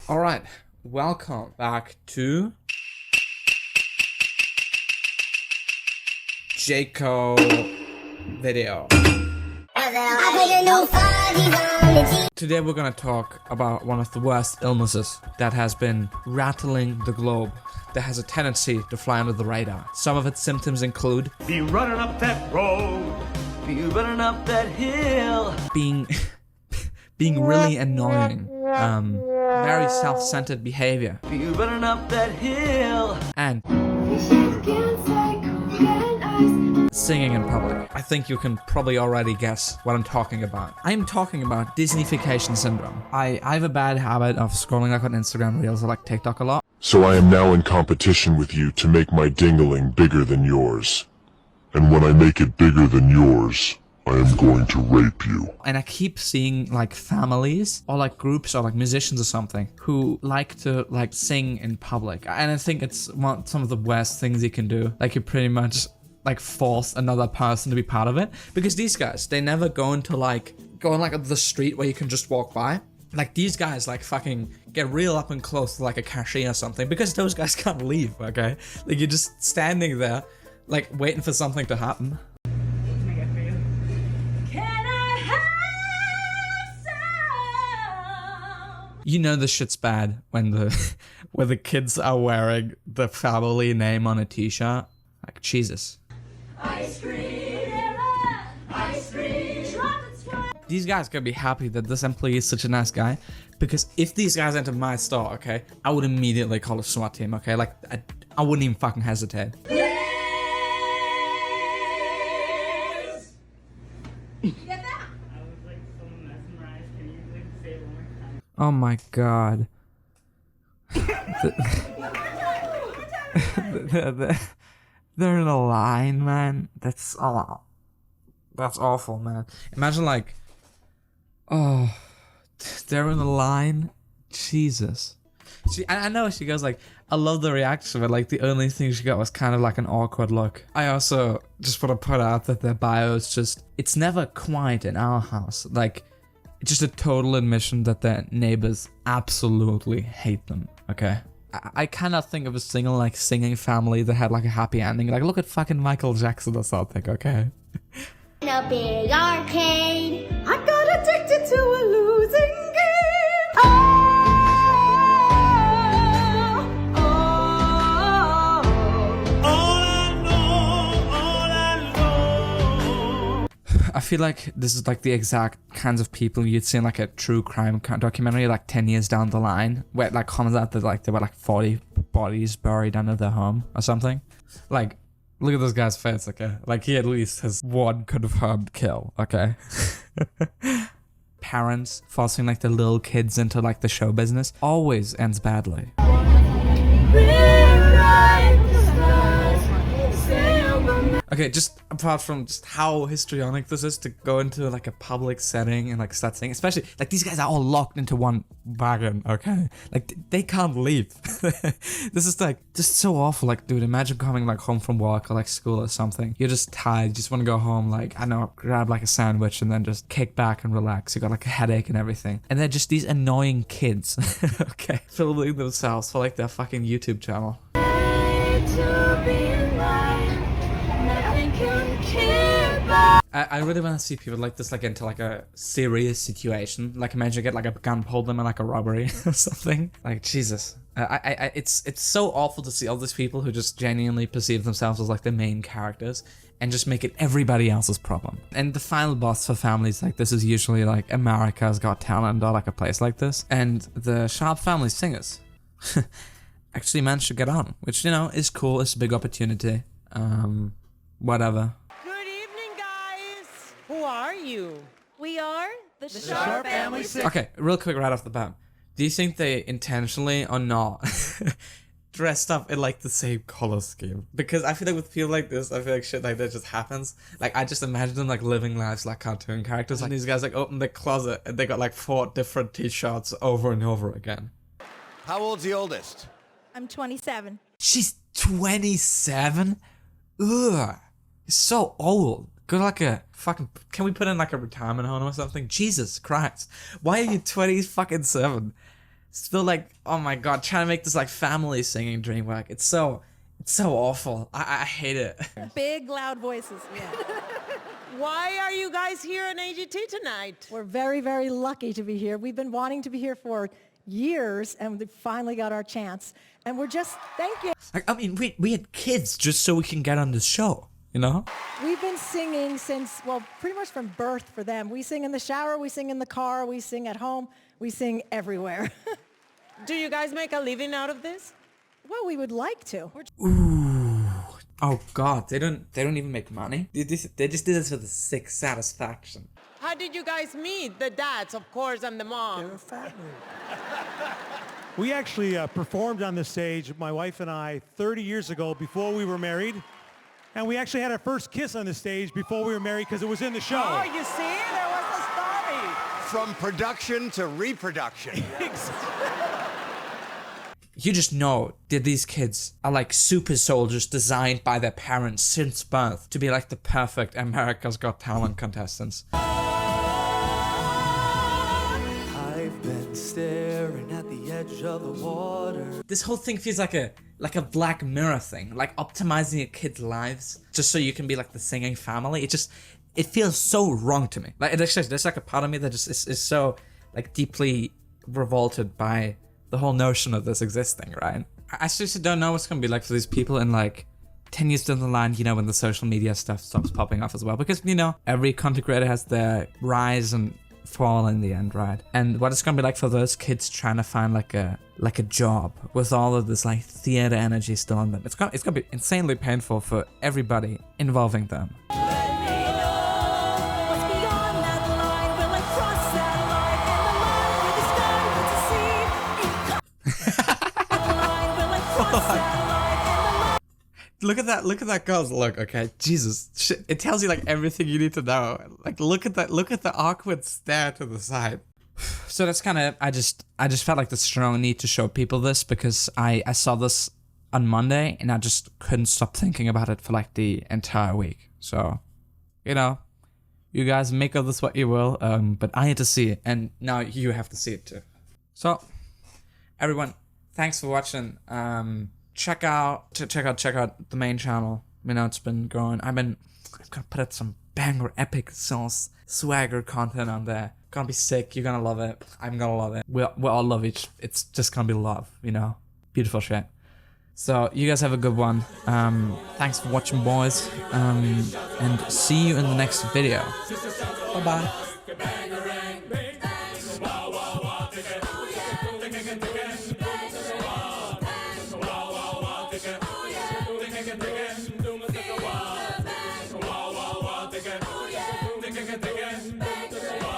Alright, welcome back to Jaco video. Today we're gonna talk about one of the worst illnesses that has been rattling the globe, that has a tendency to fly under the radar. Some of its symptoms include be running up that road, be running up that hill, being really annoying, very self-centered behavior, be running up that hill, and singing in public. I think you can probably already guess what I'm talking about. I'm talking about Disneyfication syndrome. I have a bad habit of scrolling like on Instagram Reels or like TikTok a lot. So I am now in competition with you to make my dingling bigger than yours. And when I make it bigger than yours, I am going to rape you. And I keep seeing like families or like groups or like musicians or something who like to like sing in public. And I think it's some of the worst things you can do. Like you pretty much like force another person to be part of it. Because these guys, they never go into like, the street where you can just walk by. Like these guys like fucking get real up and close to like a cashier or something because those guys can't leave, okay? Like you're just standing there like waiting for something to happen. You know the shit's bad when the kids are wearing the family name on a t-shirt. Like Jesus. Ice cream, ice cream. These guys gotta be happy that this employee is such a nice guy, because if these guys entered my store, okay, I would immediately call a SWAT team, okay? Like I wouldn't even fucking hesitate. Oh my god. They're in a line, man. That's awful, man. Imagine like, oh, they're in a line. Jesus. I know she goes like, I love the reaction, but like the only thing she got was kind of like an awkward look. I also just want to put out that their bio is just, it's never quiet in our house. Like, it's just a total admission that their neighbors absolutely hate them, okay? I cannot think of a single like singing family that had like a happy ending. Like look at fucking Michael Jackson or something, okay? In a big arcade, I got addicted to a losing game. I feel like this is like the exact kinds of people you'd see in like a true crime documentary like 10 years down the line, where it like comes out that like there were like 40 bodies buried under their home or something. Like, look at this guy's face, okay? Like he at least has one confirmed kill, okay? Parents forcing like their little kids into like the show business always ends badly. Okay, just apart from just how histrionic this is to go into like a public setting and like start singing, especially like these guys are all locked into one wagon, okay? Like they can't leave. This is like just so awful. Like, dude, imagine coming like home from work or like school or something. You're just tired, you just want to go home, like, I don't know, grab like a sandwich and then just kick back and relax. You got like a headache and everything. And they're just these annoying kids, okay, filming themselves for like their fucking YouTube channel. I really want to see people like this like into like a serious situation. Like imagine you get like a gun pulled them in like a robbery or something. Like Jesus. It's so awful to see all these people who just genuinely perceive themselves as like the main characters and just make it everybody else's problem. And the final boss for families like this is usually like America's Got Talent or like a place like this. And the Sharp Family singers actually managed to get on, which, you know, is cool. It's a big opportunity. Whatever. Good evening, guys. Who are you? We are the Sharp Family. Okay, real quick right off the bat. Do you think they intentionally or not dressed up in like the same color scheme? Because I feel like with people like this, I feel like shit like that just happens. Like I just imagine them like living lives like cartoon characters. Like these guys like open the closet and they got like 4 different t-shirts over and over again. How old's the oldest? I'm 27. She's 27? Ugh. It's so old. Go to like a fucking, can we put in like a retirement home or something? Jesus Christ. Why are you 27? still like, oh my god, trying to make this like family singing dream work. It's so awful. I hate it. Big, loud voices. Yeah. Why are you guys here in AGT tonight? We're very, very lucky to be here. We've been wanting to be here for years, and we finally got our chance. And we're just, thank you. Like, I mean, we had kids just so we can get on this show, you know? We've been singing since, well, pretty much from birth for them. We sing in the shower, we sing in the car, we sing at home, we sing everywhere. Do you guys make a living out of this? Well, we would like to. Ooh. Oh god, they don't even make money. They just did this for the sick satisfaction. How did you guys meet? The dads, of course, and the mom. We actually performed on the stage, my wife and I, 30 years ago before we were married. And we actually had our first kiss on the stage before we were married because it was in the show. Oh, you see? There was a story. From production to reproduction. You just know that these kids are like super soldiers designed by their parents since birth to be like the perfect America's Got Talent contestants. I've been staring at the edge of the water. This whole thing feels like a Black Mirror thing, like optimizing a kid's lives just so you can be like the singing family. It feels so wrong to me. Like there's like a part of me that just is so like deeply revolted by the whole notion of this existing, right? I seriously don't know what's gonna be like for these people in like 10 years down the line, you know, when the social media stuff stops popping off as well. Because, you know, every content creator has their rise and fall in the end, right? And what it's gonna be like for those kids trying to find like a job with all of this like theater energy still in them. It's gonna be insanely painful for everybody involving them. Look at that girl's look, okay? Jesus, shit, it tells you like everything you need to know. Like look at the awkward stare to the side. So that's kind of, I just felt like the strong need to show people this because I saw this on Monday and I just couldn't stop thinking about it for like the entire week. So, you know, you guys make of this what you will, but I had to see it and now you have to see it too. So, everyone, thanks for watching. Check out the main channel. You know, it's been growing. I'm gonna put out some banger epic sauce swagger content on there. Gonna be sick. You're gonna love it. I'm gonna love it. We all love each. It's just gonna be love. You know, beautiful shit. So you guys have a good one. Thanks for watching, boys. And see you in the next video. Bye bye. Wow, wow, wow,